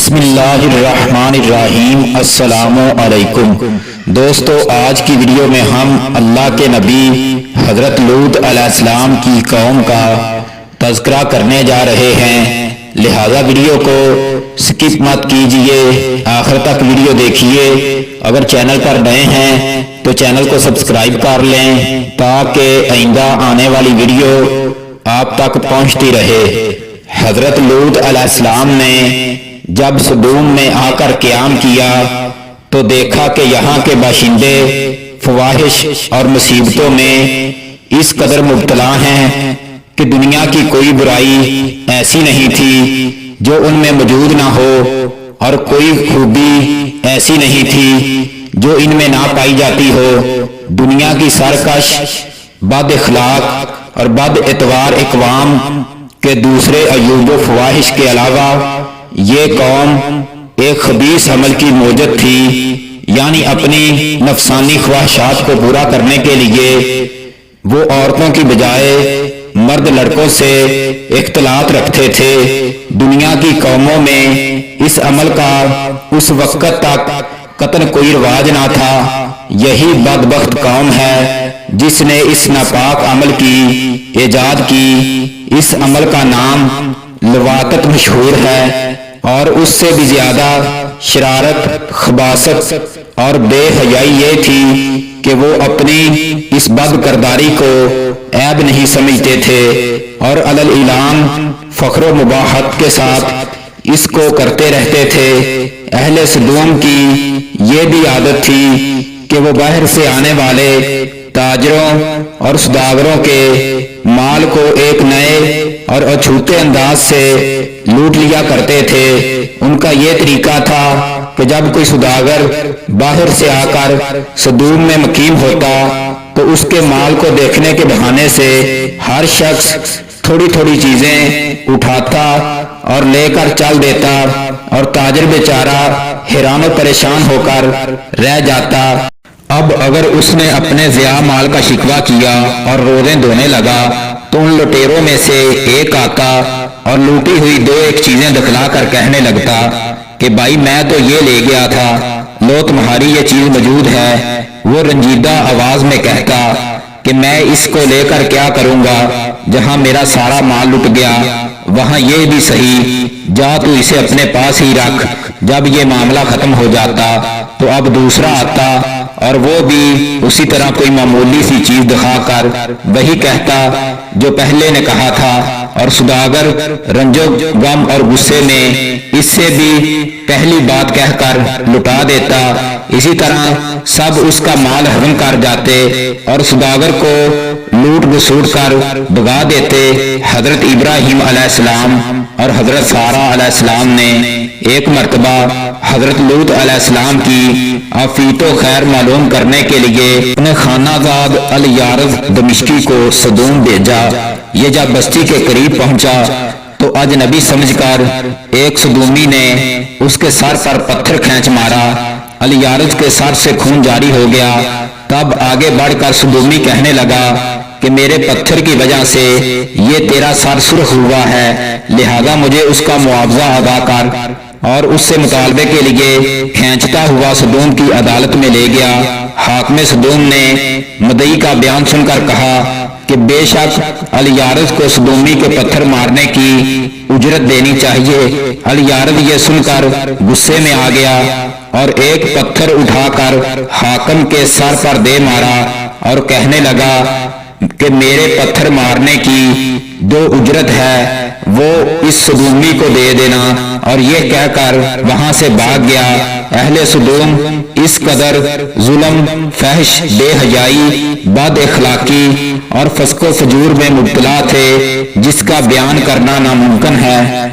بسم اللہ الرحمن الرحیم۔ السلام علیکم دوستو، آج کی ویڈیو میں ہم اللہ کے نبی حضرت لوط علیہ السلام کی قوم کا تذکرہ کرنے جا رہے ہیں، لہذا ویڈیو کو سکپ مت کیجیے، آخر تک ویڈیو دیکھیے۔ اگر چینل پر نئے ہیں تو چینل کو سبسکرائب کر لیں تاکہ آئندہ آنے والی ویڈیو آپ تک پہنچتی رہے۔ حضرت لوط علیہ السلام نے جب صدوم میں آ کر قیام کیا تو دیکھا کہ یہاں کے باشندے فواحش اور مصیبتوں میں اس قدر مبتلا ہیں کہ دنیا کی کوئی برائی ایسی نہیں تھی جو ان میں موجود نہ ہو، اور کوئی خوبی ایسی نہیں تھی جو ان میں نہ پائی جاتی ہو۔ دنیا کی سرکش، بد اخلاق اور بد اعتبار اقوام کے دوسرے عیوب و فواحش کے علاوہ یہ قوم ایک خبیث عمل کی موجد تھی، یعنی اپنی نفسانی خواہشات کو پورا کرنے کے لیے وہ عورتوں کی بجائے مرد لڑکوں سے اختلاط رکھتے تھے۔ دنیا کی قوموں میں اس عمل کا اس وقت تک قطعاً کوئی رواج نہ تھا۔ یہی بدبخت قوم ہے جس نے اس ناپاک عمل کی ایجاد کی۔ اس عمل کا نام لواطت مشہور ہے، اور اس سے بھی زیادہ شرارت، خباثت اور بے حیائی یہ تھی کہ وہ اپنی اس بد کرداری کو عیب نہیں سمجھتے تھے، اور علی الاعلان فخر و مباحت کے ساتھ اس کو کرتے رہتے تھے۔ اہل صدوم کی یہ بھی عادت تھی کہ وہ باہر سے آنے والے تاجروں اور سوداگروں کے مال کو ایک نئے اور اچھوتے انداز سے لوٹ لیا کرتے تھے۔ ان کا یہ طریقہ تھا کہ جب کوئی سوداگر باہر سے آ کر صدوم میں مقیم ہوتا تو اس کے مال کو دیکھنے کے بہانے سے ہر شخص تھوڑی تھوڑی چیزیں اٹھاتا اور لے کر چل دیتا، اور تاجر بیچارہ حیران و پریشان ہو کر رہ جاتا۔ اب اگر اس نے اپنے ضیاع مال کا شکوہ کیا اور روزیں دھونے لگا تو ان لٹیروں میں سے ایک آتا اور لوٹی ہوئی دو ایک چیزیں دکھلا کر کہنے لگتا کہ بھائی میں تو یہ لے گیا تھا، لو تمہاری یہ چیز موجود ہے۔ وہ رنجیدہ آواز میں کہتا کہ میں اس کو لے کر کیا کروں گا، جہاں میرا سارا مال لٹ گیا وہاں یہ بھی صحیح، جا تو اسے اپنے پاس ہی رکھ۔ جب یہ معاملہ ختم ہو جاتا تو اب دوسرا آتا اور وہ بھی اسی طرح کوئی معمولی سی چیز دکھا کر وہی کہتا جو پہلے نے کہا تھا، اور سوداگر رنج و غم اور غصے میں اس سے بھی پہلی بات کہہ کر لٹا دیتا۔ اسی طرح سب اس کا مال ہضم کر جاتے اور سوداگر کو لوٹ گسوٹ کر بھگا دیتے۔ حضرت ابراہیم علیہ السلام اور حضرت سارہ علیہ السلام نے ایک مرتبہ حضرت لوط علیہ السلام کی عافیت و خیر معلوم کرنے کے لیے اپنے خانہ زاد الیارز دمشقی کو صدوم بھیجا۔ یہ جب بستی کے قریب پہنچا تو اجنبی سمجھ کر ایک صدومی نے اس کے سر پر پتھر کھینچ مارا، الیارز کے سر سے خون جاری ہو گیا۔ تب آگے بڑھ کر صدومی کہنے لگا کہ میرے پتھر کی وجہ سے یہ تیرا سر سرخ ہوا ہے، لہذا مجھے اس کا معاوضہ ادا کر، اور اس سے مطالبے کے لیے کھینچتا ہوا صدوم کی عدالت میں لے گیا۔ حاکم صدوم نے مدعی کا بیان سن کر کہا کہ بے شک الیارز کو صدومی کے پتھر مارنے کی اجرت دینی چاہیے۔ الیارز یہ سن کر غصے میں آ گیا اور ایک پتھر اٹھا کر حاکم کے سر پر دے مارا اور کہنے لگا کہ میرے پتھر مارنے کی جو اجرت ہے وہ اس صدومی کو دے دینا، اور یہ کہہ کر وہاں سے بھاگ گیا۔ اہل صدوم اس قدر ظلم، فحش، بے حیائی، بد اخلاقی اور فسق و فجور میں مبتلا تھے جس کا بیان کرنا ناممکن ہے۔